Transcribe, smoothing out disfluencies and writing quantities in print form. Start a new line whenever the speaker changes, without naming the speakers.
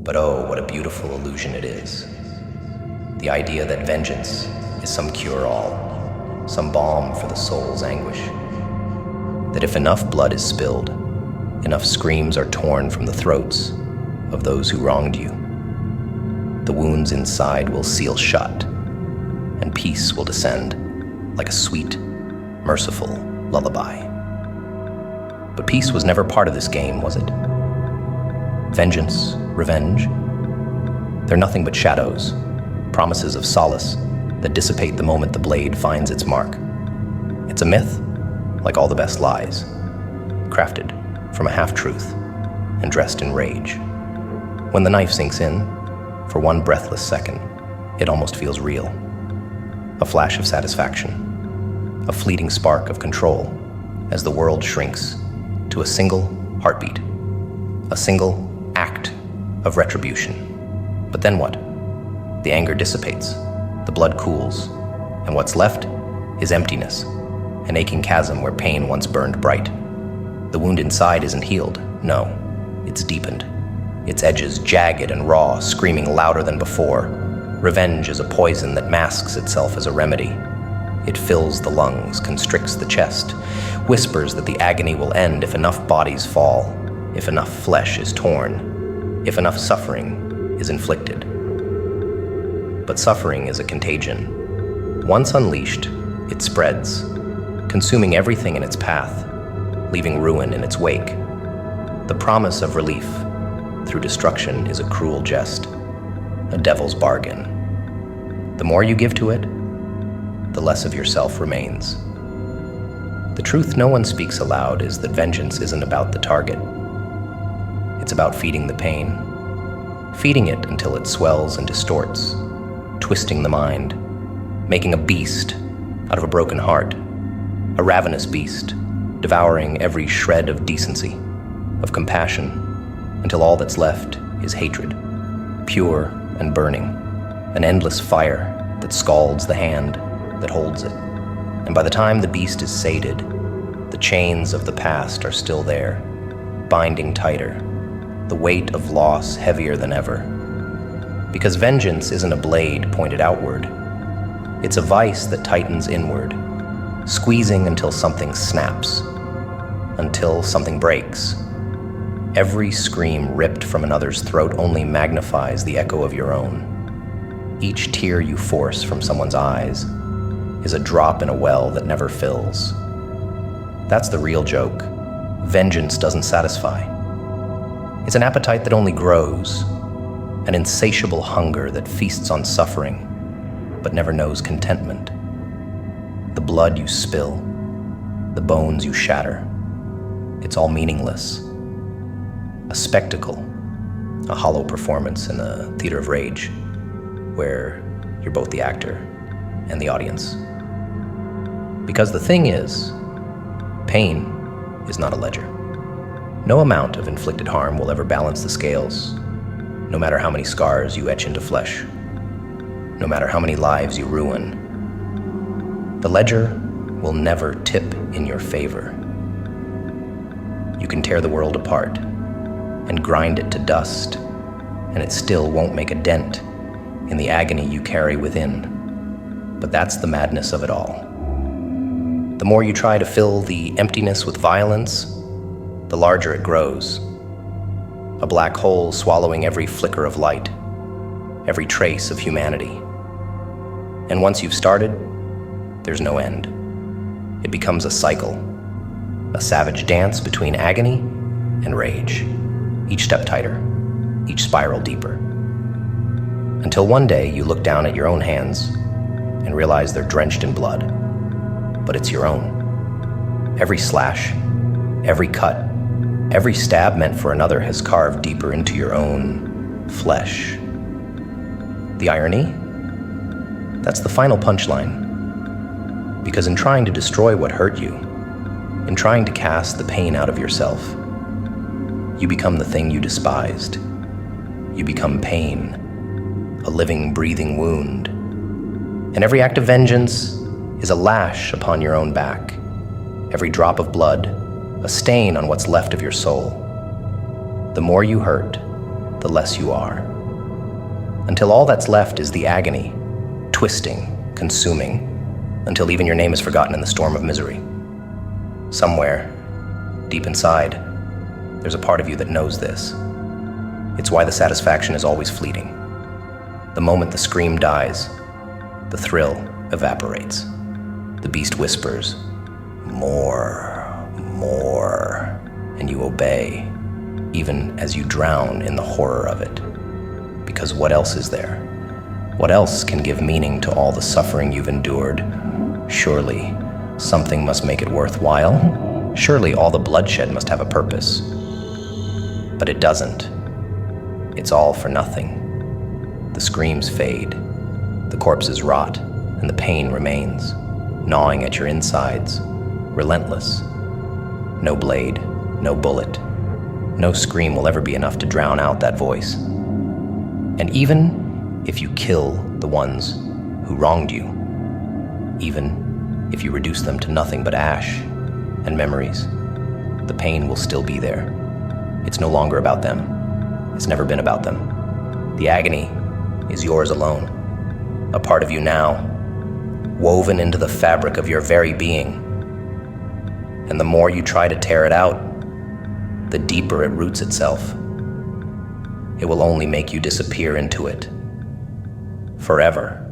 But oh, what a beautiful illusion it is. The idea that vengeance is some cure-all, some balm for the soul's anguish. That if enough blood is spilled, enough screams are torn from the throats of those who wronged you, the wounds inside will seal shut, and peace will descend like a sweet, merciful lullaby. But peace was never part of this game, was it? Vengeance, revenge, they're nothing but shadows, promises of solace that dissipate the moment the blade finds its mark. It's a myth, like all the best lies, crafted from a half-truth and dressed in rage. When the knife sinks in, for one breathless second, it almost feels real. A flash of satisfaction, a fleeting spark of control as the world shrinks to a single heartbeat, a single act of retribution. But then what? The anger dissipates, the blood cools, and what's left is emptiness, an aching chasm where pain once burned bright. The wound inside isn't healed, no, it's deepened, its edges jagged and raw, screaming louder than before. Revenge is a poison that masks itself as a remedy. It fills the lungs, constricts the chest, whispers that the agony will end if enough bodies fall, if enough flesh is torn, if enough suffering is inflicted. But suffering is a contagion. Once unleashed, it spreads, consuming everything in its path, leaving ruin in its wake. The promise of relief through destruction is a cruel jest, a devil's bargain. The more you give to it, the less of yourself remains. The truth no one speaks aloud is that vengeance isn't about the target. It's about feeding the pain, feeding it until it swells and distorts, twisting the mind, making a beast out of a broken heart, a ravenous beast, devouring every shred of decency, of compassion, until all that's left is hatred, pure and burning, an endless fire that scalds the hand that holds it. And by the time the beast is sated, the chains of the past are still there, binding tighter, the weight of loss heavier than ever. Because vengeance isn't a blade pointed outward. It's a vice that tightens inward, squeezing until something snaps, until something breaks. Every scream ripped from another's throat only magnifies the echo of your own. Each tear you force from someone's eyes is a drop in a well that never fills. That's the real joke. Vengeance doesn't satisfy. It's an appetite that only grows, an insatiable hunger that feasts on suffering, but never knows contentment. The blood you spill, the bones you shatter, it's all meaningless. A spectacle, a hollow performance in a theater of rage, where you're both the actor and the audience. Because the thing is, pain is not a ledger. No amount of inflicted harm will ever balance the scales, no matter how many scars you etch into flesh, no matter how many lives you ruin. The ledger will never tip in your favor. You can tear the world apart and grind it to dust, and it still won't make a dent in the agony you carry within. But that's the madness of it all. The more you try to fill the emptiness with violence, the larger it grows. A black hole swallowing every flicker of light, every trace of humanity. And once you've started, there's no end. It becomes a cycle, a savage dance between agony and rage. Each step tighter, each spiral deeper. Until one day you look down at your own hands and realize they're drenched in blood, but it's your own. Every slash, every cut, every stab meant for another has carved deeper into your own flesh. The irony? That's the final punchline. Because in trying to destroy what hurt you, in trying to cast the pain out of yourself, you become the thing you despised. You become pain, a living, breathing wound. And every act of vengeance is a lash upon your own back. Every drop of blood, a stain on what's left of your soul. The more you hurt, the less you are. Until all that's left is the agony, twisting, consuming, until even your name is forgotten in the storm of misery. Somewhere, deep inside, there's a part of you that knows this. It's why the satisfaction is always fleeting. The moment the scream dies, the thrill evaporates. The beast whispers, "More, more," and you obey, even as you drown in the horror of it. Because what else is there? What else can give meaning to all the suffering you've endured? Surely, something must make it worthwhile. Surely all the bloodshed must have a purpose. But it doesn't. It's all for nothing. The screams fade, the corpses rot, and the pain remains, gnawing at your insides, relentless. No blade, no bullet, no scream will ever be enough to drown out that voice. And even if you kill the ones who wronged you, even if you reduce them to nothing but ash and memories, the pain will still be there. It's no longer about them. It's never been about them. The agony is yours alone, a part of you now, woven into the fabric of your very being. And the more you try to tear it out, the deeper it roots itself. It will only make you disappear into it forever.